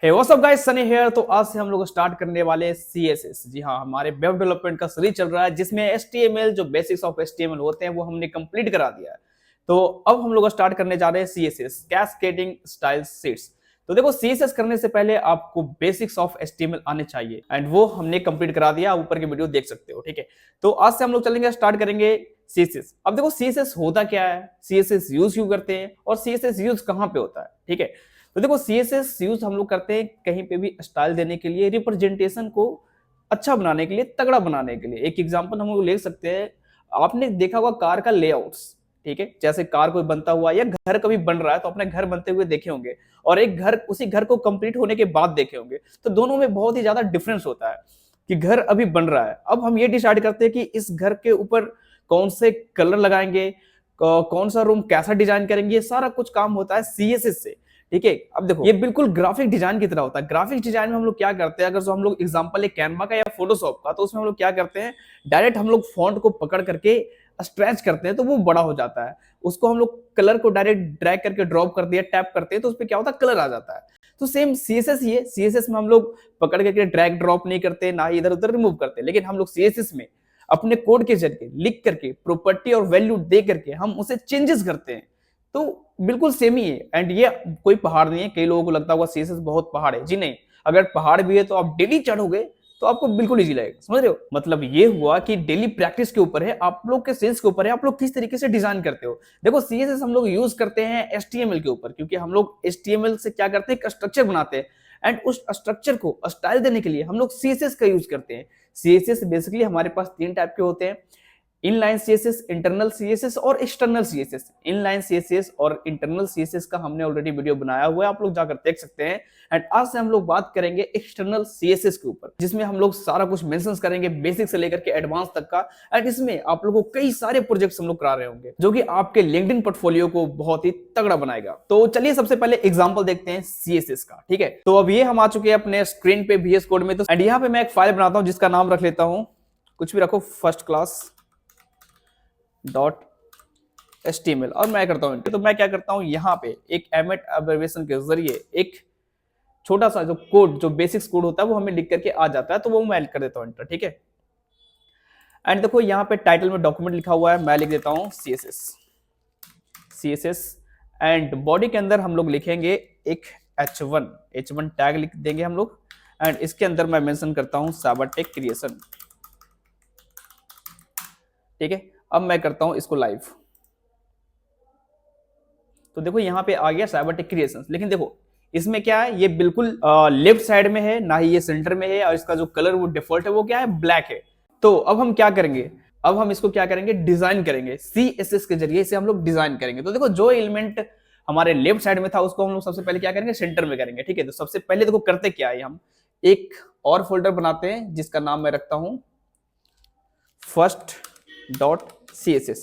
Hey what's up guys, Sunny here. तो आज से हम लोग स्टार्ट करने वाले सीएसएस। जी हाँ, हमारे वेब डेवलपमेंट का सीरीज चल रहा है जिसमें एचटीएमएल जो बेसिक्स ऑफ एचटीएमएल होते हैं वो हमने कंप्लीट करा दिया है। तो अब हम लोग स्टार्ट करने जा रहे हैं सीएसएस, कैस्केडिंग स्टाइल शीट्स। तो देखो, सीएसएस करने से पहले आपको बेसिक्स ऑफ एचटीएमएल आने चाहिए एंड वो हमने कंप्लीट करा दिया। ऊपर की वीडियो देख सकते हो, ठीक है। तो आज से हम लोग चलेंगे, स्टार्ट करेंगे सीएसएस। अब देखो, सीएसएस होता क्या है, सीएसएस यूज क्यों करते हैं और सीएसएस यूज कहां पे होता है, ठीक है। तो देखो, सीएसएस यूज हम लोग करते हैं कहीं पे भी स्टाइल देने के लिए, रिप्रेजेंटेशन को अच्छा बनाने के लिए, तगड़ा बनाने के लिए। एक एग्जांपल हम लोग ले सकते हैं, आपने देखा होगा कार का लेआउट्स, ठीक है। जैसे कार कोई बनता हुआ या घर कभी बन रहा है तो अपने घर बनते हुए देखे होंगे और एक घर, उसी घर को कंप्लीट होने के बाद देखे होंगे। तो दोनों में बहुत ही ज्यादा डिफरेंस होता है कि घर अभी बन रहा है, अब हम ये डिसाइड करते हैं कि इस घर के ऊपर कौन से कलर लगाएंगे, कौन सा रूम कैसा डिजाइन करेंगे। ये सारा कुछ काम होता है सीएसएस से, ठीक है। अब देखो, ये बिल्कुल ग्राफिक डिजाइन की तरह होता है। ग्राफिक डिजाइन में हम लोग क्या करते हैं, अगर जो हम लोग एग्जांपल है कैनवा का या फोटोशॉप का, तो उसमें हम लोग क्या करते हैं, डायरेक्ट हम लोग फॉन्ट को पकड़ करके स्ट्रेच करते हैं तो वो बड़ा हो जाता है। उसको हम लोग कलर को डायरेक्ट ड्रैग करके ड्रॉप कर दिया, टैप करते हैं तो उस पर क्या होता है, कलर आ जाता है। तो सेम सीएसएस ही है। सीएसएस में हम लोग पकड़ करके ड्रैग ड्रॉप नहीं करते, ना ही इधर उधर रिमूव करते, लेकिन हम लोग सीएसएस में अपने कोड के जरिए लिख करके प्रॉपर्टी और वैल्यू दे करके हम उसे चेंजेस करते हैं। तो बिल्कुल सेम ही है। एंड ये कोई पहाड़ नहीं है। कई लोगों को लगता होगा सीएसएस बहुत पहाड़ है। जी नहीं, अगर पहाड़ भी है तो आप डेली चढ़ोगे तो आपको बिल्कुल इजी लगेगा, समझ रहे हो। मतलब ये हुआ कि डेली प्रैक्टिस के ऊपर है, आप लोग के सेंस के ऊपर है, आप लोग किस तरीके से डिजाइन करते हो। देखो, सीएसएस हम लोग यूज करते हैं एचटीएमएल के ऊपर, क्योंकि हम लोग एचटीएमएल से क्या करते हैं, एक स्ट्रक्चर बनाते हैं एंड उस स्ट्रक्चर को स्टाइल देने के लिए हम लोग सीएसएस का यूज करते हैं। सीएसएस बेसिकली हमारे पास तीन टाइप के होते हैं, इनलाइन सीएसएस, इंटरनल सीएसएस और एक्सटर्नल सीएसएस। इनलाइन सीएसएस और इंटरनल सीएसएस का हमने ऑलरेडी वीडियो बनाया हुआ है, आप लोग जाकर देख सकते हैं। एंड आज से हम लोग बात करेंगे एक्सटर्नल सीएसएस के ऊपर, जिसमें हम लोग सारा कुछ मेंशंस करेंगे, बेसिक से लेकर के एडवांस तक का। एंड इसमें आप लोगों को कई सारे प्रोजेक्ट्स हम लोग करा रहे होंगे जो कि आपके लिंक्डइन पोर्टफोलियो को बहुत ही तगड़ा बनाएगा। तो चलिए सबसे पहले एग्जांपल देखते हैं सीएसएस का, ठीक है। तो अब ये हम आ चुके हैं अपने स्क्रीन पे VS कोड में। तो एंड यहाँ पे मैं एक फाइल बनाता हूँ जिसका नाम रख लेता हूँ, कुछ भी रखो, फर्स्ट क्लास .html और मैं करता हूं। तो मैं क्या करता हूं, यहां पे एक एमेट एब्रिविएशन के जरिए एक छोटा सा जो कोड, जो बेसिक्स कोड होता है वो हमें लिख करके आ जाता है, तो वो मैं कर देता हूं एंटर, ठीक है। एंड देखो, यहां पे टाइटल में डॉक्यूमेंट लिखा हुआ है, मैं लिख देता हूं सीएसएस। एंड बॉडी के अंदर हम लोग लिखेंगे एक H1 टैग लिख देंगे हम लोग। एंड इसके अंदर मैं मेंशन करता हूं साइबरटेक क्रिएशन, ठीक है। अब मैं करता हूं इसको लाइव, तो देखो यहां पे आ गया साइबरटेक क्रिएशंस। लेकिन देखो, इसमें क्या है, ये बिल्कुल लेफ्ट साइड में है, ना ही ये सेंटर में है, और इसका जो कलर वो डिफॉल्ट है वो क्या है, ब्लैक है। तो अब हम क्या करेंगे, अब हम इसको क्या करेंगे, डिजाइन करेंगे सीएसएस के जरिए, इसे हम लोग डिजाइन करेंगे। तो देखो, जो एलिमेंट हमारे लेफ्ट साइड में था उसको हम लोग सबसे पहले क्या करेंगे, सेंटर में करेंगे, ठीक है। तो सबसे पहले देखो करते क्या है, हम एक और फोल्डर बनाते हैं जिसका नाम मैं रखता हूं first.css।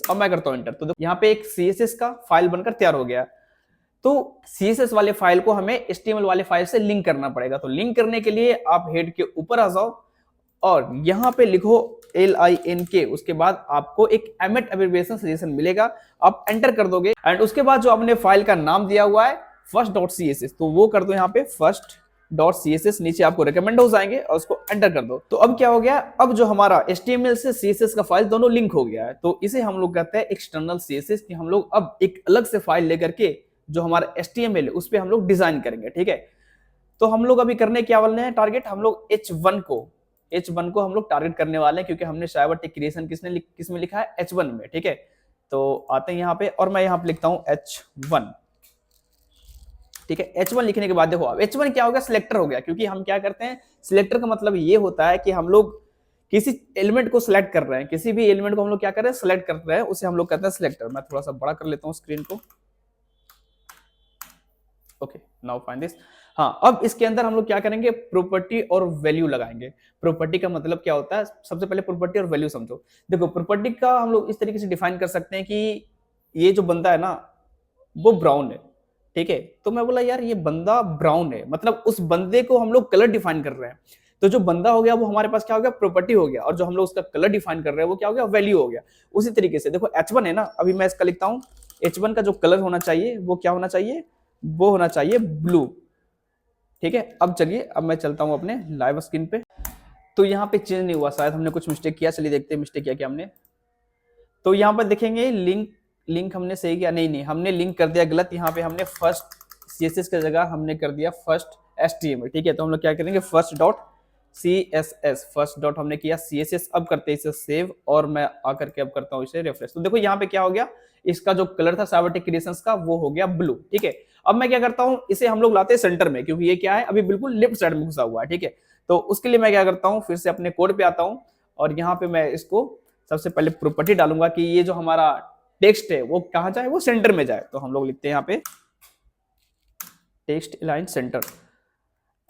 अब मैं करता हूं एंटर, तो यहाँ पे एक सीएसएस का फाइल बनकर तैयार हो गया। तो सीएसएस वाले फाइल को हमें एचटीएमएल वाले फाइल से लिंक करना पड़ेगा। तो लिंक करने के लिए आप हेड के ऊपर आ जाओ और यहाँ पे लिखो LINK, उसके बाद आपको एक एमेट एब्रिविएशन सजेशन मिलेगा, आप एंटर कर दोगे। एंड उसके बाद जो आपने फाइल का नाम दिया हुआ है first.css, तो वो कर दो यहाँ पे first.css, नीचे आपको रिकमेंड हो जाएंगे और उसको एंटर कर दो। तो अब क्या हो गया, अब जो हमारा HTML से CSS का फाइल दोनों लिंक हो गया है। तो इसे हम लोग कहते हैं एक्सटर्नल CSS, कि हम लोग अब एक अलग से फाइल लेकर के जो हमारा HTML है उस पर हम लोग डिजाइन करेंगे, ठीक है। तो हम लोग अभी करने क्या वाले हैं, टारगेट हम लोग H1 को हम लोग टारगेट करने वाले हैं, क्योंकि हमने साइबरटेक क्रिएशन किसमें लिखा है, H1 में, ठीक है। तो आते हैं यहाँ पे और मैं यहाँ पे लिखता हूँ H1, ठीक है। H1 लिखने के बाद देखो, अब H1 क्या हो गया, सिलेक्टर हो गया। क्योंकि हम क्या करते हैं, सिलेक्टर का मतलब ये होता है कि हम लोग किसी एलिमेंट को सिलेक्ट कर रहे हैं, किसी भी एलिमेंट को हम लोग क्या कर रहे हैं, सिलेक्ट कर रहे हैं, उसे हम लोग कहते हैं सिलेक्टर। मैं थोड़ा सा बड़ा कर लेता हूँ स्क्रीन को, ओके, नाउ फाइंड दिस। हाँ, अब इसके अंदर हम लोग क्या करेंगे, प्रॉपर्टी और वैल्यू लगाएंगे। प्रॉपर्टी का मतलब क्या होता है, सबसे पहले प्रॉपर्टी और वैल्यू समझो। देखो, प्रॉपर्टी का हम लोग इस तरीके से डिफाइन कर सकते हैं कि ये जो बंदा है ना वो ब्राउन है, ठीक है। तो मैं बोला यार ये बंदा ब्राउन है, मतलब उस बंदे को हम लोग कलर डिफाइन कर रहे हैं। तो जो बंदा हो गया वो हमारे पास क्या हो गया, प्रॉपर्टी हो गया, और जो हम लोग उसका कलर डिफाइन कर रहे हैं वो क्या हो गया, वैल्यू हो गया। उसी तरीके से देखो, H1 है ना, अभी मैं इसका लिखता हूँ H1 का जो कलर होना चाहिए वो क्या होना चाहिए, वो होना चाहिए ब्लू, ठीक है, अब चलिए अब मैं चलता हूँ अपने लाइव स्क्रीन पे। तो यहाँ पे चेंज नहीं हुआ, शायद हमने कुछ मिस्टेक किया। चलिए देखते हैं मिस्टेक किया क्या हमने। तो यहाँ पर देखेंगे लिंक हमने सही किया, नहीं हमने लिंक कर दिया गलत। यहाँ पे हमने फर्स्ट CSS की जगह हमने कर दिया फर्स्ट HTML। ठीक है, तो हम लोग क्या करेंगे, first dot CSS, first dot हमने किया CSS। अब करते हैं इसे सेव, और मैं आकर के अब करता हूँ इसे रिफ्रेश। तो देखो यहाँ पे क्या हो गया, इसका जो कलर था साइबरटेक क्रिएशंस का वो हो गया ब्लू। ठीक है, अब मैं क्या करता हूँ, इसे हम लोग लाते हैं सेंटर में, क्योंकि ये क्या है अभी बिल्कुल लेफ्ट साइड में घुसा हुआ है। ठीक है, तो उसके लिए मैं क्या करता हूँ, फिर से अपने कोड पे आता हूँ और यहाँ पे मैं इसको सबसे पहले प्रॉपर्टी डालूंगा कि ये जो हमारा टेक्स्ट है वो कहाँ जाए, वो सेंटर में जाए। तो हम लोग लिखते हैं यहाँ पे टेक्स्ट अलाइन सेंटर,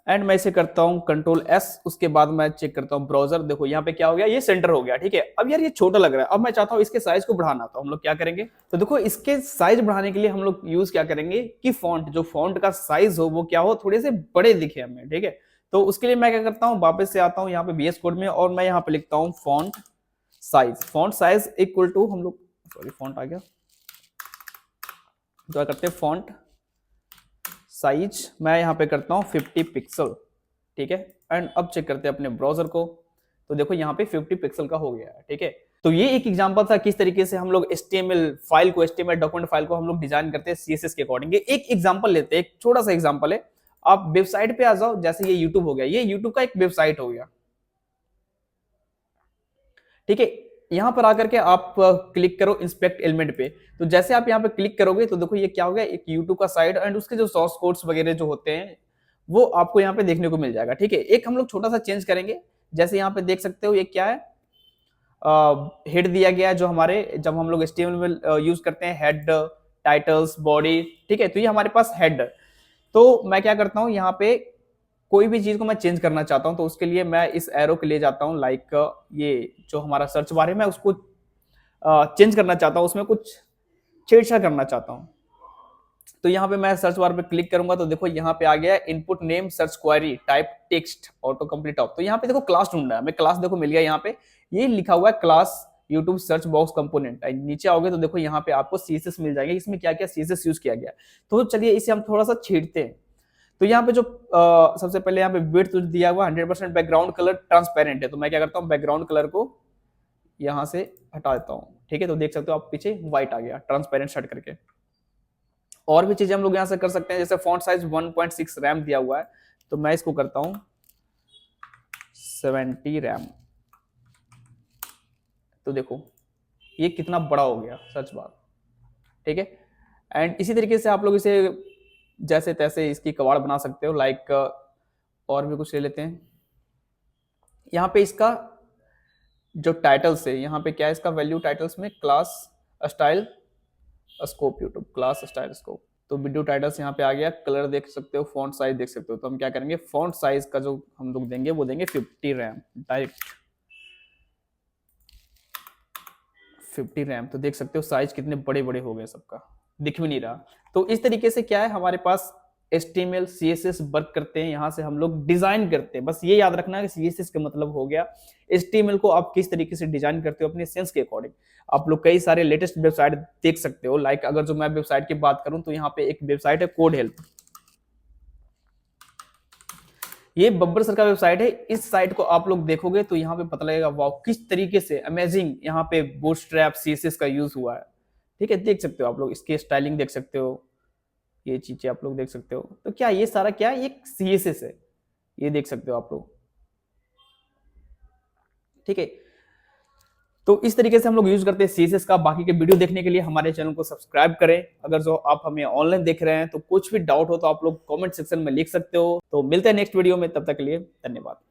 एंड मैं इसे करता हूँ Ctrl+S। उसके बाद मैं चेक करता हूँ ब्राउजर, देखो यहाँ पे क्या हो गया, ये सेंटर हो गया। ठीक है, अब यार ये छोटा लग रहा है, अब मैं चाहता हूँ इसके साइज को बढ़ाना। तो हम लोग क्या करेंगे, तो देखो इसके साइज बढ़ाने के लिए हम लोग यूज क्या करेंगे कि फॉन्ट, जो फॉन्ट का साइज हो वो क्या हो, थोड़े से बड़े दिखे हमें। ठीक है, तो उसके लिए मैं क्या करता हूँ, वापस से आता हूँ यहाँ पे VS कोड में, और मैं यहाँ पे लिखता हूँ फॉन्ट साइज इक्वल टू, हम लोग सॉरी फॉन्ट आ गया, तो क्या करते हैं फॉन्ट साइज मैं यहाँ पे करता हूँ 50 पिक्सल। ठीक है, एंड अब चेक करते हैं अपने ब्राउजर को, तो देखो यहाँ पे 50 पिक्सल का हो गया है। ठीक है, तो ये एक एग्जांपल था किस तरीके से हम लोग HTML फाइल को, HTML डॉक्यूमेंट फाइल को हम लोग डिजाइन करते हैं CSS के अकॉर्डिंग। एक एग्जांपल लेते हैं, एक छोटा सा एग्जांपल है। आप वेबसाइट पे आ जाओ, जैसे ये यूट्यूब हो गया, ये यूट्यूब का एक वेबसाइट हो गया। ठीक है, यहां पर आकर के आप क्लिक करो इंस्पेक्ट एलिमेंट पे। तो जैसे आप यहाँ पे क्लिक करोगे तो देखो ये क्या हो गया, एक यूट्यूब का साइट, एंड उसके जो सोर्स कोड्स वगैरह जो होते हैं वो आपको यहाँ पे देखने को मिल जाएगा। ठीक है, एक हम लोग छोटा सा चेंज करेंगे, जैसे यहाँ पे देख सकते हो ये क्या है, हेड दिया गया है, जो हमारे जब हम लोग HTML में यूज करते हैं हेड, टाइटल्स, बॉडी। ठीक है, तो ये हमारे पास हेड। तो मैं क्या करता हूँ, यहाँ पे कोई भी चीज को मैं चेंज करना चाहता हूं, तो उसके लिए मैं इस एरो के ले जाता हूं, लाइक ये जो हमारा सर्च बार है मैं उसको चेंज करना चाहता हूं, उसमें कुछ छेड़छाड़ करना चाहता हूं। तो यहाँ पे मैं सर्च बार पे क्लिक करूंगा तो देखो यहाँ पे आ गया input name search query type text auto complete of. तो यहाँ पे देखो क्लास ढूंढना है, मैं क्लास देखो मिल गया, यहाँ पे ये लिखा हुआ है class YouTube search box component. नीचे आओगे तो देखो यहाँ पे आपको CSS मिल जाएंगे, इसमें क्या क्या CSS यूज किया गया। तो चलिए इसे हम थोड़ा सा छेड़ते हैं। तो यहाँ पे जो सबसे पहले यहाँ पे विड्थ दिया हुआ 100%, बैकग्राउंड कलर ट्रांसपेरेंट है, तो मैं क्या करता हूँ बैकग्राउंड कलर को यहाँ से हटा देता हूँ। ठीक है, तो देख सकते हो आप पीछे व्हाइट आ गया ट्रांसपेरेंट सेट करके। और भी चीजें हम लोग यहाँ से कर सकते हैं, जैसे फॉन्ट साइज 1.6 रैम दिया हुआ है, तो मैं इसको करता हूँ 70 रैम। तो देखो ये कितना बड़ा हो गया सर्च बार। ठीक है, एंड इसी तरीके से आप लोग इसे जैसे तैसे इसकी कवाड़ बना सकते हो, लाइक और भी कुछ ले लेते हैं। यहाँ पे इसका जो टाइटल्स है, यहाँ पे क्या है इसका वैल्यू, टाइटल्स में class style scope, YouTube class style scope. तो वीडियो टाइटल्स यहाँ पे आ गया, कलर देख सकते हो, फॉन्ट साइज देख सकते हो। तो हम क्या करेंगे, फॉन्ट साइज का जो हम लोग देंगे वो देंगे 50 रैम, डायरेक्ट 50 रैम। तो देख सकते हो साइज कितने बड़े बड़े हो गए, सबका दिख भी नहीं रहा। तो इस तरीके से क्या है हमारे पास HTML CSS वर्क करते हैं, यहाँ से हम लोग डिजाइन करते हैं। बस ये याद रखना है कि CSS का मतलब हो गया HTML को आप किस तरीके से डिजाइन करते हो अपने सेंस के अकॉर्डिंग। आप लोग कई सारे लेटेस्ट वेबसाइट देख सकते हो, लाइक अगर जो मैं वेबसाइट की बात करूं तो यहाँ पे एक वेबसाइट है कोड हेल्प, ये बब्बर सर का वेबसाइट है। इस साइट को आप लोग देखोगे तो यहाँ पे पता लगेगा वाव किस तरीके से अमेजिंग यहाँ पे बूटस्ट्रैप CSS का यूज हुआ है। ठीक है, देख सकते हो आप लोग, इसके स्टाइलिंग देख सकते हो, ये चीजें आप लोग देख सकते हो। तो क्या ये सारा क्या है, ये CSS है, ये देख सकते हो आप लोग। ठीक है, तो इस तरीके से हम लोग यूज करते हैं CSS का। बाकी के वीडियो देखने के लिए हमारे चैनल को सब्सक्राइब करें। अगर जो आप हमें ऑनलाइन देख रहे हैं तो कुछ भी डाउट हो तो आप लोग कमेंट सेक्शन में लिख सकते हो। तो मिलते हैं नेक्स्ट वीडियो में, तब तक के लिए धन्यवाद।